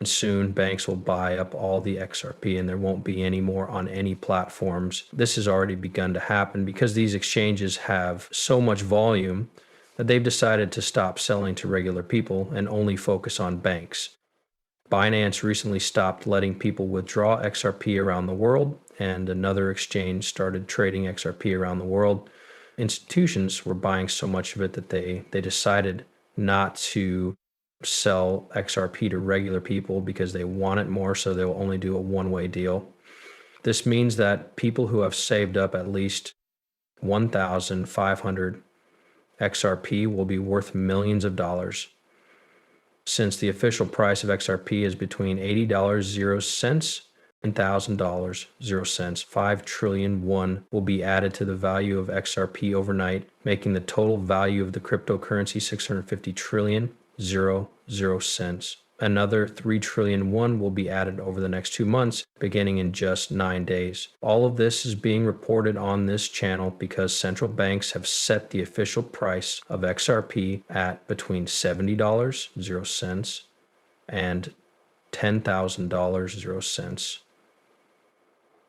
And soon banks will buy up all the XRP and there won't be any more on any platforms. This has already begun to happen because these exchanges have so much volume that they've decided to stop selling to regular people and only focus on banks. Binance recently stopped letting people withdraw XRP around the world, and another exchange started trading XRP around the world. Institutions were buying so much of it that they decided not to sell XRP to regular people because they want it more, so they'll only do a one-way deal. This means that people who have saved up at least 1,500 XRP will be worth millions of dollars. Since the official price of XRP is between $80.00 and $1,000.00, 5 trillion won will be added to the value of XRP overnight, making the total value of the cryptocurrency 650 trillion 0 cents. Another 3 trillion won will be added over the next 2 months, beginning in just 9 days. All of this is being reported on this channel because central banks have set the official price of XRP at between $70.00 and $10,000.00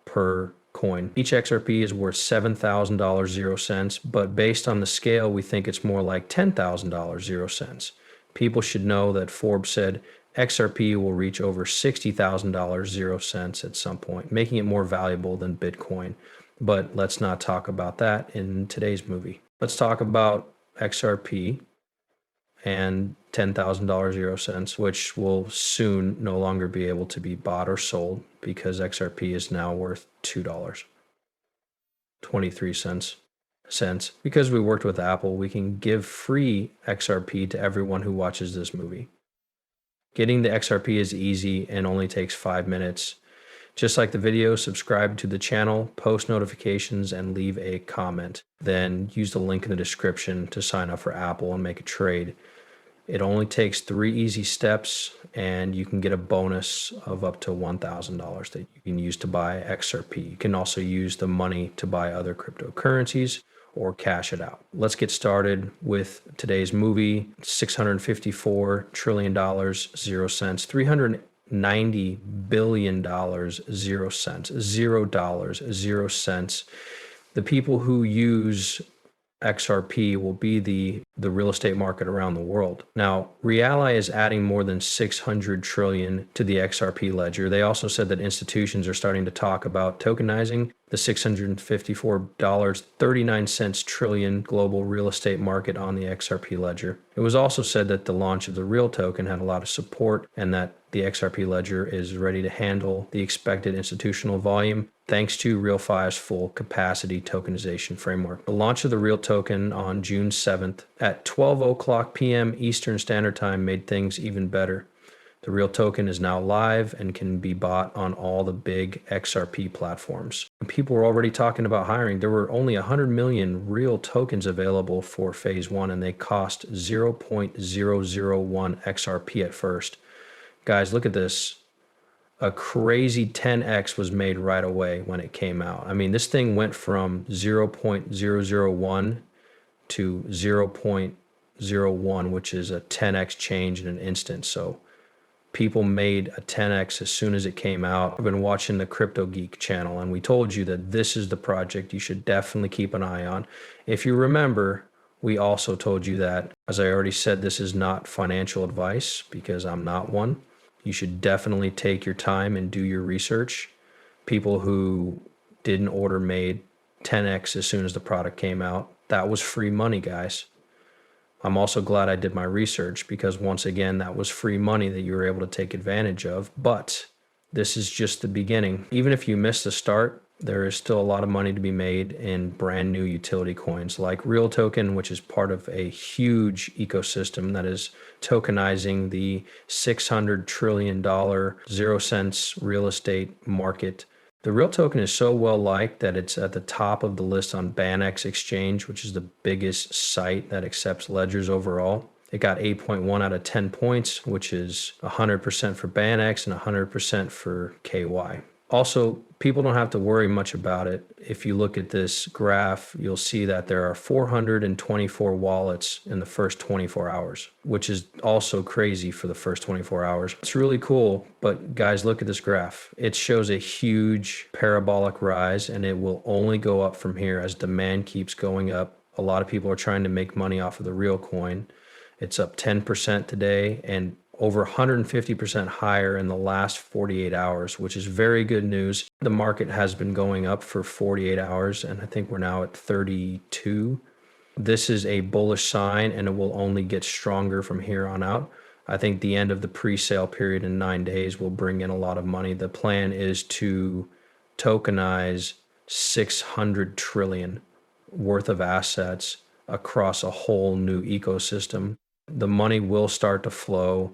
per coin. Each XRP is worth $7,000.00, but based on the scale, we think it's more like $10,000.00. People should know that Forbes said XRP will reach over $60,000.00 at some point, making it more valuable than Bitcoin. But let's not talk about that in today's movie. Let's talk about XRP and $10,000.00, which will soon no longer be able to be bought or sold because XRP is now worth $2.23. Because we worked with Apple, we can give free XRP to everyone who watches this movie. Getting the XRP is easy and only takes 5 minutes. Just like the video, subscribe to the channel, post notifications, and leave a comment. Then use the link in the description to sign up for Apple and make a trade. It only takes 3 easy steps, and you can get a bonus of up to $1,000 that you can use to buy XRP. You can also use the money to buy other cryptocurrencies or cash it out. Let's get started with today's movie. $654 trillion, 0 cents. $390 billion, 0 cents. $0, 0 cents. The people who use XRP will be the real estate market around the world. Now, Reali is adding more than 600 trillion to the XRP ledger. They also said that institutions are starting to talk about tokenizing the $654.39 trillion global real estate market on the XRP ledger. It was also said that the launch of the real token had a lot of support and that the XRP ledger is ready to handle the expected institutional volume thanks to RealFi's full capacity tokenization framework. The launch of the real token on June 7th at 12:00 p.m. Eastern Standard Time made things even better. The real token is now live and can be bought on all the big XRP platforms. People were already talking about hiring. There were only 100 million real tokens available for phase 1 and they cost 0.001 XRP at first. Guys, look at this. A crazy 10x was made right away when it came out. I mean, this thing went from 0.001 to 0.01, which is a 10x change in an instant. So people made a 10x as soon as it came out. I've been watching the Crypto Geek channel, and we told you that this is the project you should definitely keep an eye on. If you remember, we also told you that, as I already said, this is not financial advice because I'm not one. You should definitely take your time and do your research. People who didn't order made 10x as soon as the product came out. That was free money, guys. I'm also glad I did my research because once again, that was free money that you were able to take advantage of. But this is just the beginning. Even if you missed the start, there is still a lot of money to be made in brand new utility coins like Real Token, which is part of a huge ecosystem that is tokenizing the $600 trillion 0 cents real estate market. The Real Token is so well liked that it's at the top of the list on BanX Exchange, which is the biggest site that accepts ledgers overall. It got 8.1 out of 10 points, which is 100% for BanX and 100% for KY. Also, people don't have to worry much about it. If you look at this graph, you'll see that there are 424 wallets in the first 24 hours, which is also crazy for the first 24 hours. It's really cool, but guys, look at this graph. It shows a huge parabolic rise, and it will only go up from here as demand keeps going up. A lot of people are trying to make money off of the real coin. It's up 10% today and over 150% higher in the last 48 hours, which is very good news. The market has been going up for 48 hours, and I think we're now at 32. This is a bullish sign, and it will only get stronger from here on out. I think the end of the pre-sale period in 9 days will bring in a lot of money. The plan is to tokenize 600 trillion worth of assets across a whole new ecosystem. The money will start to flow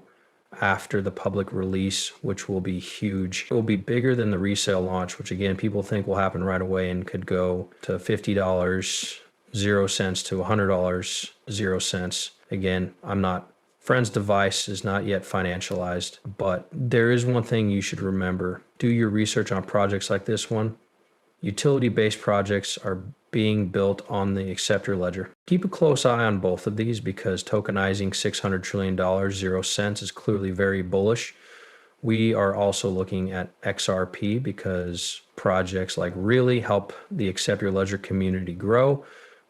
after the public release, which will be huge. It will be bigger than the resale launch, which again, people think will happen right away and could go to $50, 0 cents to $100, 0 cents. Again, Friend's device is not yet financialized, but there is one thing you should remember. Do your research on projects like this one. Utility-based projects are being built on the acceptor ledger. Keep a close eye on both of these because tokenizing $600 trillion, 0 cents is clearly very bullish. We are also looking at XRP because projects like really help the acceptor ledger community grow.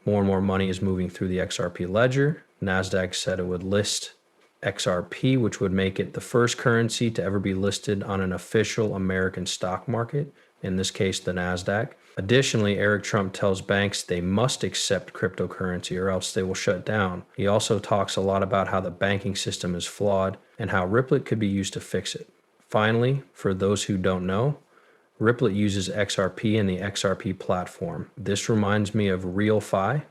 More and more money is moving through the XRP ledger. NASDAQ said it would list XRP, which would make it the first currency to ever be listed on an official American stock market, in this case, the NASDAQ. Additionally, Eric Trump tells banks they must accept cryptocurrency or else they will shut down. He also talks a lot about how the banking system is flawed and how Ripple could be used to fix it. Finally, for those who don't know, Ripple uses XRP and the XRP platform. This reminds me of RealFi,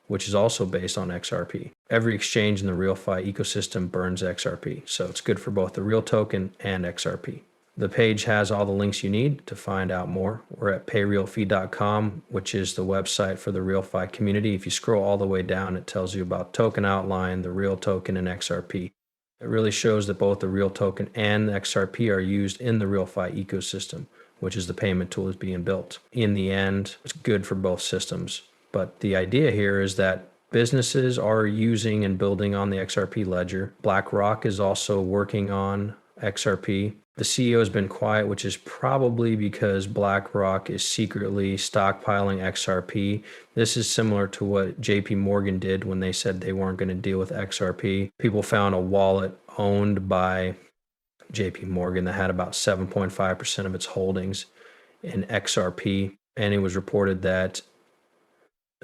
which is also based on XRP. Every exchange in the RealFi ecosystem burns XRP, so it's good for both the real token and XRP. The page has all the links you need to find out more. We're at payrealfee.com, which is the website for the RealFi community. If you scroll all the way down, it tells you about token outline, the real token, and XRP. It really shows that both the real token and the XRP are used in the RealFi ecosystem, which is the payment tool is being built. In the end, it's good for both systems. But the idea here is that businesses are using and building on the XRP ledger. BlackRock is also working on XRP. The CEO has been quiet, which is probably because BlackRock is secretly stockpiling XRP. This is similar to what JP Morgan did when they said they weren't going to deal with XRP. People found a wallet owned by JP Morgan that had about 7.5% of its holdings in XRP. And it was reported that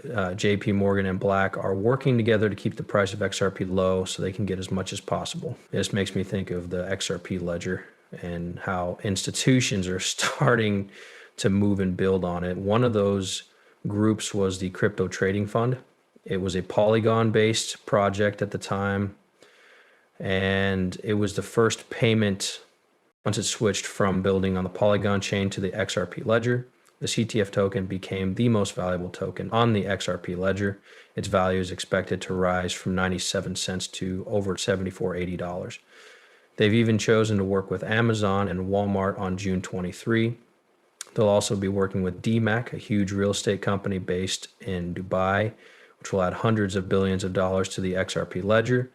JP Morgan and Black are working together to keep the price of XRP low so they can get as much as possible. This makes me think of the XRP ledger and how institutions are starting to move and build on it. One of those groups was the Crypto Trading Fund. It was a Polygon-based project at the time, and it was the first payment once it switched from building on the Polygon chain to the XRP ledger. The CTF token became the most valuable token on the XRP ledger. Its value is expected to rise from 97 cents to over $74, $80. They've even chosen to work with Amazon and Walmart on June 23. They'll also be working with DMAC, a huge real estate company based in Dubai, which will add hundreds of billions of dollars to the XRP ledger.